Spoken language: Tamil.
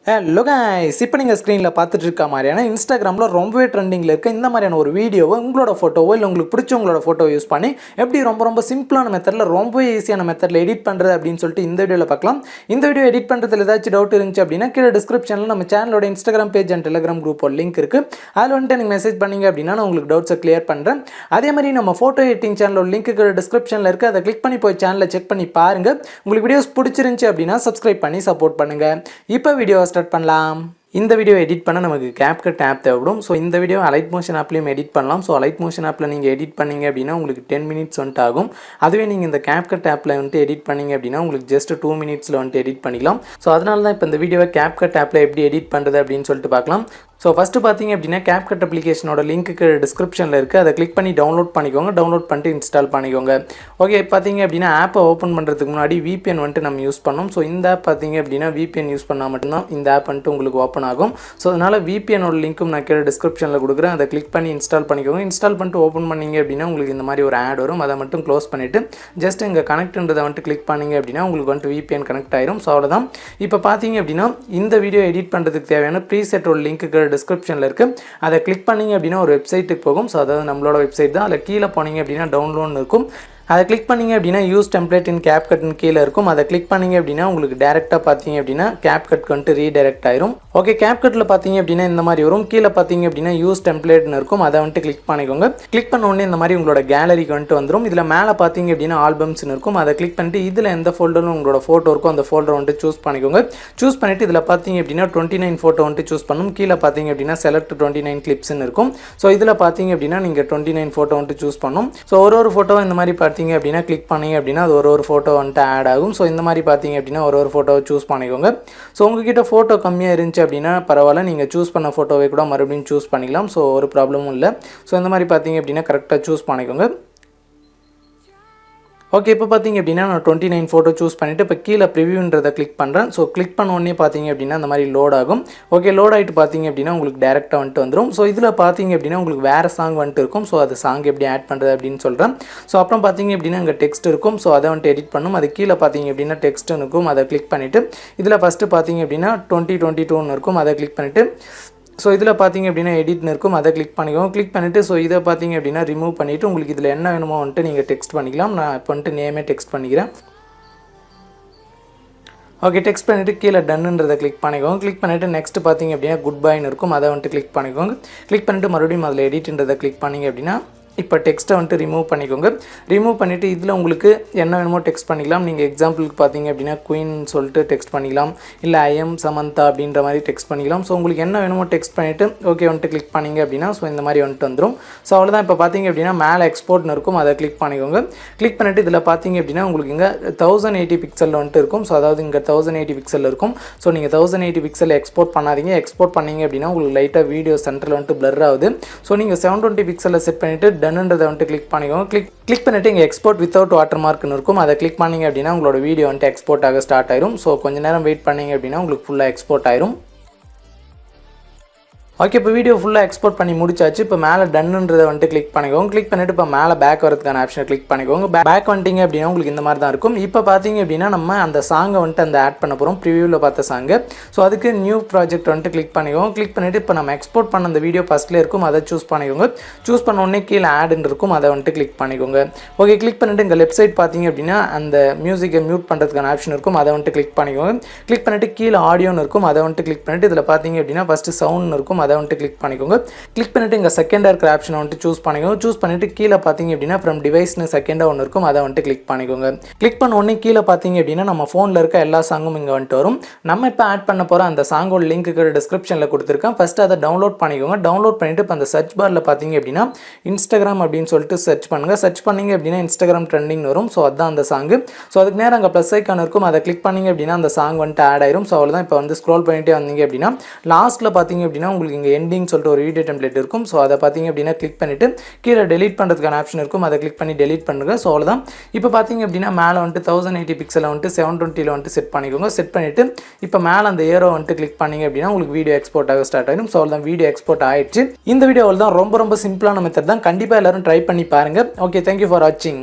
ஹலோ गाइस இப்போ நீங்க ஸ்கிரீன்ல பார்த்துட்டு இருக்க மாதிரியான இன்ஸ்டாகிராம்ல ரொம்பவே ட்ரெண்டிங்ல இருக்க இந்த மாதிரியான ஒரு வீடியோவை உங்களோட போட்டோவோ இல்ல உங்களுக்கு பிடிச்சவங்களோட போட்டோவை யூஸ் பண்ணி எப்படி ரொம்ப சிம்பிளான மெத்தட்ல ரொம்ப ஈஸியான மெத்தட்ல எடிட் பண்றது அப்படினு சொல்லிட்டு இந்த வீடியோல பார்க்கலாம். இந்த வீடியோ எடிட் பண்றதுல ஏதாச்சும் டவுட் இருந்துச்சு அப்படினா கீழ டிஸ்கிரிப்ஷன்ல நம்ம சேனலோட இன்ஸ்டாகிராம் பேஜ் அண்ட் டெலிகிராம் குரூப்போட லிங்க் இருக்கு. அதுல வந்து நீங்க மெசேஜ் பண்ணீங்க அப்படினா நான் உங்களுக்கு டவுட்ஸை கிளியர் பண்றேன். அதே மாதிரி நம்ம போட்டோ எடிட்டிங் சேனலோட லிங்க் கீழ டிஸ்கிரிப்ஷன்ல இருக்கு. அதை கிளிக் பண்ணி போய் சேனலை செக் பண்ணி பாருங்க. உங்களுக்கு வீடியோஸ் பிடிச்சிருந்துச்சு அப்படினா சப்ஸ்கிரைப் பண்ணி சப்போர்ட் பண்ணுங்க. இப்போ வீடியோ ஸ்டார்ட் பண்ணலாம். இந்த வீடியோ எடிட் பண்ண நமக்கு Capcut ஆப் தேவைப்படும். ஸோ இந்த வீடியோ அலைட் மோஷன் ஆப்லையும் எடிட் பண்ணலாம். ஸோ அலைட் மோஷன் ஆப்பில் நீங்கள் எடிட் பண்ணீங்க அப்படின்னா உங்களுக்கு 10 மினிட்ஸ் வந்துட்டு ஆகும். அதுவே நீங்கள் இந்த Capcut ஆப்பில் வந்துட்டு எடிட் பண்ணீங்க அப்படின்னா உங்களுக்கு ஜஸ்ட் 2 மினிட்ஸில் வந்துட்டு எடிட் பண்ணிக்கலாம். ஸோ அதனால தான் இப்போ இந்த வீடியோவை Capcut ஆப்பில் எப்படி எடிட் பண்ணுறது அப்படின்னு சொல்லிட்டு பார்க்கலாம். ஸோ ஃபஸ்ட்டு பார்த்தீங்க அப்படின்னா Capcut அப்ளிகேஷனோட லிங்க்கு டிஸ்கிரிப்ஷனில் இருக்குது. அதை கிளிக் பண்ணி டவுன்லோட் பண்ணிக்கோங்க. டவுன்லோட் பண்ணிட்டு இன்ஸ்டால் பண்ணிக்கோங்க. ஓகே, பார்த்தீங்க அப்படின்னா ஆப்பை ஓப்பன் பண்ணுறதுக்கு முன்னாடி VPN வந்துட்டு நம்ம யூஸ் பண்ணோம். ஸோ இந்த ஆப் பார்த்தீங்க அப்படின்னா VPN யூஸ் பண்ணால் மட்டும்தான் இந்த ஆப் வந்துட்டு உங்களுக்கு ஓப்பன் ஆகும். ஸோ அதனால் VPNோட லிங்க்கும் நான் கீழே டிஸ்கிரிப்ஷனில் கொடுக்குறேன். அதை கிளிக் பண்ணி இன்ஸ்டால் பண்ணிக்கோங்க. இன்ஸ்டால் பண்ணிட்டு ஓப்பன் பண்ணிங்க அப்படின்னா உங்களுக்கு இந்த மாதிரி ஒரு ஆட் வரும். அதை மட்டும் க்ளோஸ் பண்ணிவிட்டு ஜஸ்ட் இங்கே கனெக்ட்ன்றதை வந்துட்டு கிளிக் பண்ணிங்க அப்படின்னா உங்களுக்கு வந்துட்டு VPN கனெக்ட் ஆயிரும். ஸோ அவ்வளோதான். இப்போ பார்த்தீங்க அப்படின்னா இந்த வீடியோ எடிட் பண்ணுறதுக்கு தேவையான ப்ரீசெட்டோட லிங்க்கு டிஸ்கிரிப்ஷனில் இருக்குது. அதை கிளிக் பண்ணிங்க அப்படின்னா ஒரு வெப்சைட்டுக்கு போகும். ஸோ அதாவது நம்மளோட வெப்சைட் தான். அதில் கீழே போனீங்க அப்படின்னா டவுன்லோட் இருக்கும். அதை கிளிக் பண்ணிங்க அப்படின்னா யூஸ் டெம்ப்ளேட் இன் Capcutனு கீழே இருக்கும். அதை கிளிக் பண்ணிங்க அப்படின்னா உங்களுக்கு டேரெக்டாக பார்த்தீங்க அப்படின்னா Capcutக்கு வந்துட்டு ரீடைரக்ட் ஆயிரும். ஓகே, Capcutல பார்த்தீங்க அப்படின்னா இந்த மாதிரி வரும். கீழே பார்த்தீங்க அப்படின்னா யூஸ் டெம்ப்ளேட்னு இருக்கும். அதை வந்துட்டு கிளிக் பண்ணிக்கோங்க. கிளிக் பண்ண உடனே இந்த மாதிரி உங்களோட கேலரிக்கு வந்துட்டு வந்துடும். இதில் மேலே பார்த்தீங்க அப்படின்னா ஆல்பம்ஸ்னு இருக்கும். அதை கிளிக் பண்ணிட்டு இதில் எந்த ஃபோல்டரும் உங்களோட ஃபோட்டோ இருக்கும் அந்த ஃபோல்டரை வந்துட்டு சூஸ் பண்ணிக்கோங்க. சூஸ் பண்ணிவிட்டு இதில் பார்த்தீங்க அப்படின்னா 29 ஃபோட்டோ வந்துட்டு சூஸ் பண்ணணும். கீழே பார்த்தீங்க அப்படின்னா செலக்ட் 29 கிளிப்ஸ்னு இருக்கும். ஸோ இதில் பார்த்தீங்க அப்படின்னா நீங்கள் 29 ஃபோட்டோ வந்துட்டு சூஸ் பண்ணணும். ஸோ ஒரு ஃபோட்டோ இந்த மாதிரி பார்த்தீங்க அப்படின்னா கிளிக் பண்ணீங்க அப்படின்னா அது ஒரு ஃபோட்டோ வந்துட்டு ஆட் ஆகும். ஸோ இந்த மாதிரி பார்த்தீங்க அப்படின்னா ஒரு ஃபோட்டோவை சூஸ் பண்ணிக்கோங்க. ஸோ உங்ககிட்ட ஃபோட்டோ கம்மியாக இருந்துச்சு அப்படின்னா பரவாயில்ல, நீங்கள் சூஸ் பண்ண ஃபோட்டோவை கூட மறுபடியும் சூஸ் பண்ணிக்கலாம். ஸோ ஒரு ப்ராப்ளமும் இல்லை. ஸோ இந்த மாதிரி பார்த்தீங்க அப்படின்னா கரெக்டாக சூஸ் பண்ணிக்கோங்க. ஓகே, இப்போ பார்த்தீங்க அப்படின்னா நான் 29 ஃபோட்டோ சூஸ் பண்ணிவிட்டு இப்போ கீழே ப்ரிவியூன்றதை கிளிக் பண்ணுறேன். ஸோ கிளிக் பண்ண உடனே பார்த்தீங்க அப்படின்னா இந்த மாதிரி லோட் ஆகும். ஓகே, லோட் ஆகிட்டு பார்த்தீங்க அப்படின்னா உங்களுக்கு டேரெக்டாக வந்துட்டு வந்துடும். ஸோ இதில் பார்த்தீங்க அப்படின்னா உங்களுக்கு வேறு சாங் வந்துட்டு இருக்கும். ஸோ அது சாங் எப்படி ஆட் பண்ணுறது அப்படின்னு சொல்கிறேன். ஸோ அப்புறம் பார்த்தீங்க அப்படின்னா இங்கே டெக்ஸ்ட் இருக்கும். ஸோ அதை வந்துட்டு எடிட் பண்ணும். அது கீழே பார்த்தீங்க அப்படின்னா டெக்ஸ்ட்டுன்னு இருக்கும். அதை கிளிக் பண்ணிவிட்டு இதில் ஃபஸ்ட்டு பார்த்தீங்க அப்படின்னா 2022 இருக்கும். அதை கிளிக் பண்ணிவிட்டு ஸோ இதில் பார்த்தீங்க அப்படின்னா எடிட்னு இருக்கும். அதை கிளிக் பண்ணிக்கோங்க. கிளிக் பண்ணிவிட்டு ஸோ இதை பார்த்தீங்க அப்படின்னா ரிமூவ் பண்ணிவிட்டு உங்களுக்கு இதில் என்ன வேணுமோ வந்துட்டு நீங்கள் டெக்ஸ்ட் பண்ணிக்கலாம். நான் இப்போ வந்துட்டு நேமே டெக்ஸ்ட் பண்ணிக்கிறேன். ஓகே, டெக்ஸ்ட் பண்ணிவிட்டு கீழே டன்னுன்றதை கிளிக் பண்ணிக்கோங்க. கிளிக் பண்ணிவிட்டு நெக்ஸ்ட் பார்த்தீங்க அப்படின்னா குட் பைன்னு இருக்கும். அதை வந்துட்டு கிளிக் பண்ணிக்கோங்க. கிளிக் பண்ணிவிட்டு மறுபடியும் அதில் எடிட்ன்றதை கிளிக் பண்ணிங்க அப்படின்னா இப்போ டெக்ஸ்ட்டை வந்துட்டு ரிமூவ் பண்ணிக்கோங்க. ரிமூவ் பண்ணிவிட்டு இதில் உங்களுக்கு என்ன வேணுமோ டெக்ஸ்ட் பண்ணிக்கலாம். நீங்கள் எக்ஸாம்பிளுக்கு பார்த்தீங்க அப்படின்னா குயின் சொல்லிட்டு டெக்ஸ்ட் பண்ணிக்கலாம். இல்லை ஐஎம் சமந்தா அப்படின்ற மாதிரி டெக்ஸ்ட் பண்ணிக்கலாம். ஸோ உங்களுக்கு என்ன வேணுமோ டெக்ஸ்ட் பண்ணிவிட்டு ஓகே வந்துட்டு கிளிக் பண்ணிங்க அப்படின்னா ஸோ இந்த மாதிரி வந்துட்டு வந்துடும். ஸோ அவ்வளோதான். இப்போ பார்த்தீங்க அப்படின்னா மேலே எக்ஸ்போர்ட்னு இருக்கும். அதை கிளிக் பண்ணிக்கோங்க. கிளிக் பண்ணிவிட்டு இதில் பார்த்தீங்க அப்படின்னா உங்களுக்கு இங்கே 1080 பிக்சலில் வந்துட்டு இருக்கும். ஸோ அதாவது இங்கே 1080 பிக்சல் இருக்கும். ஸோ நீங்கள் 1080 பிக்சல் எக்ஸ்போர்ட் பண்ணாதீங்க. எக்ஸ்போர்ட் பண்ணிங்க அப்படின்னா உங்களுக்கு லைட்டாக வீடியோ சென்டரில் வந்துட்டு பிளர் ஆகுது. ஸோ நீங்கள் 720 பிக்சலில் செட் பண்ணிவிட்டு டன்ன்றதை வந்துட்டு கிளிக் பண்ணிக்கோங்க. கிளிக் பண்ணிவிட்டு இங்கே எக்ஸ்போர்ட் வித்தவுட் வாட்டர் மார்க்னு இருக்கும். அதை கிளிக் பண்ணிங்க அப்படின்னா உங்களோட வீடியோ வந்துட்டு எக்ஸ்போர்ட் ஆக ஸ்டார்ட் ஆயிரும். ஸோ கொஞ்சம் நேரம் வெயிட் பண்ணிங்க அப்படின்னா உங்களுக்கு ஃபுல்லாக எக்ஸ்போர்ட் ஆயிரும். ஓகே, இப்போ வீடியோ ஃபுல்லாக எக்ஸ்போர்ட் பண்ணி முடிச்சாச்சு. இப்போ மேலே டன்னுன்றதை வந்துட்டு கிளிக் பண்ணிக்கோங்க. கிளிக் பண்ணிவிட்டு இப்போ மேலே பேக் வரதுக்கான ஆப்ஷனை கிளிக் பண்ணிக்கோங்க. பேக் வந்துட்டிங்க அப்படின்னா உங்களுக்கு இந்த மாதிரி தான் இருக்கும். இப்போ பார்த்தீங்க அப்படின்னா நம்ம அந்த சாங்கை வந்துட்டு அந்த ஆட் பண்ண போகிறோம். ப்ரிவியூவில் பார்த்த சாங்கு. ஸோ அதுக்கு நியூ ப்ராஜெக்ட் வந்துட்டு கிளிக் பண்ணிக்கோங்க. கிளிக் பண்ணிவிட்டு இப்போ நம்ம எக்ஸ்போர்ட் பண்ண அந்த வீடியோ ஃபஸ்ட்டில் இருக்கும். அதை சூஸ் பண்ணிக்கோங்க. சூஸ் பண்ண உடனே கீழே ஆடுன்னு இருக்கும். அதை வந்துட்டு கிளிக் பண்ணிக்கோங்க. ஓகே, கிளிக் பண்ணிவிட்டு இங்கே லெஃப்ட் சைட் பார்த்தீங்க அப்படின்னா அந்த மியூசிக்கை மியூட் பண்ணுறதுக்கான ஆப்ஷன் இருக்கும். அதை வந்துட்டு கிளிக் பண்ணிக்கோங்க. கிளிக் பண்ணிவிட்டு கீழே ஆடியோன்னு இருக்கும். அதை வந்துட்டு கிளிக் பண்ணிவிட்டு இதில் பார்த்தீங்க அப்படின்னா ஃபஸ்ட்டு சவுண்ட் இருக்கும். அதை வந்துட்டு கிளிக் பண்ணிக்கோங்க. கிளிக் பண்ணிவிட்டு இங்கே செகண்டாக இருக்கிற ஆப்ஷனை வந்துட்டு சூஸ் பண்ணிக்கோங்க. சூஸ் பண்ணிவிட்டு கீழே பார்த்தீங்க அப்படின்னா ஃப்ரம் டிவைஸ்னு செகண்டாக ஒன்று இருக்கும். அதை வந்துட்டு கிளிக் பண்ணிக்கோங்க. கிளிக் பண்ண உடனே கீழே பார்த்தீங்க அப்படின்னா நம்ம ஃபோனில் இருக்க எல்லா சாங்கும் இங்கே வந்துட்டு வரும். நம்ம இப்போ ஆட் பண்ண போகிற அந்த சாங்கோட லிங்க்கு டிஸ்கிரிப்ஷனில் கொடுத்துருக்கேன். ஃபஸ்ட்டு அதை டவுன்லோட் பண்ணிக்கோங்க. டவுன்லோட் பண்ணிவிட்டு இப்போ அந்த சர்ச் பாரில் பார்த்தீங்க அப்படின்னா இன்ஸ்டாகிராம் அப்படின்னு சொல்லிட்டு சர்ச் பண்ணுங்கள். சர்ச் பண்ணிங்க அப்படின்னா இன்ஸ்டாகிராம் ட்ரெண்டிங் வரும். ஸோ அதுதான் அந்த சாங்கு. ஸோ அதுக்கு நேரம் அங்கே ப்ளஸ் ஐக்கான் இருக்கும். அதை கிளிக் பண்ணிங்க அப்படின்னா அந்த சாங் வந்துட்டு ஆட் ஆயிரும். ஸோ அவ்வளோதான். இப்போ வந்து ஸ்க்ரோல் பண்ணிட்டே வந்தீங்க அப்படின்னா லாஸ்ட்டில் பார்த்தீங்க அப்படின்னா உங்களுக்கு இங்கே எண்டிங் சொல்லிட்டு ஒரு வீடியோ டெம்ப்ளேட் இருக்கும். ஸோ அதை பார்த்தீங்க அப்படின்னா கிளிக் பண்ணிவிட்டு கீழே டெலீட் பண்ணுறதுக்கான ஆப்ஷன் இருக்கும். அதை கிளிக் பண்ணி டெலீட் பண்ணுங்க. ஸோ அவ்வளோதான். இப்போ பார்த்தீங்க அப்படின்னா மேலே வந்துட்டு 1080 பிக்சலில் வந்துட்டு 720 வந்துட்டு செட் பண்ணிக்கோங்க. செட் பண்ணிவிட்டு இப்போ மேலே அந்த ஏரோ வந்துட்டு கிளிக் பண்ணிங்க அப்படின்னா உங்களுக்கு வீடியோ எக்ஸ்போர்ட் ஆக ஸ்டார்ட் ஆகிடும். ஸோ அவ்வளோதான், வீடியோ எக்ஸ்போர்ட் ஆகிடுச்சு. இந்த வீடியோவில் தான் ரொம்ப சிம்பிளான மெத்தட் தான். கண்டிப்பாக எல்லோரும் ட்ரை பண்ணி பாருங்கள். ஓகே, தேங்க்யூ ஃபார் வாட்சிங்.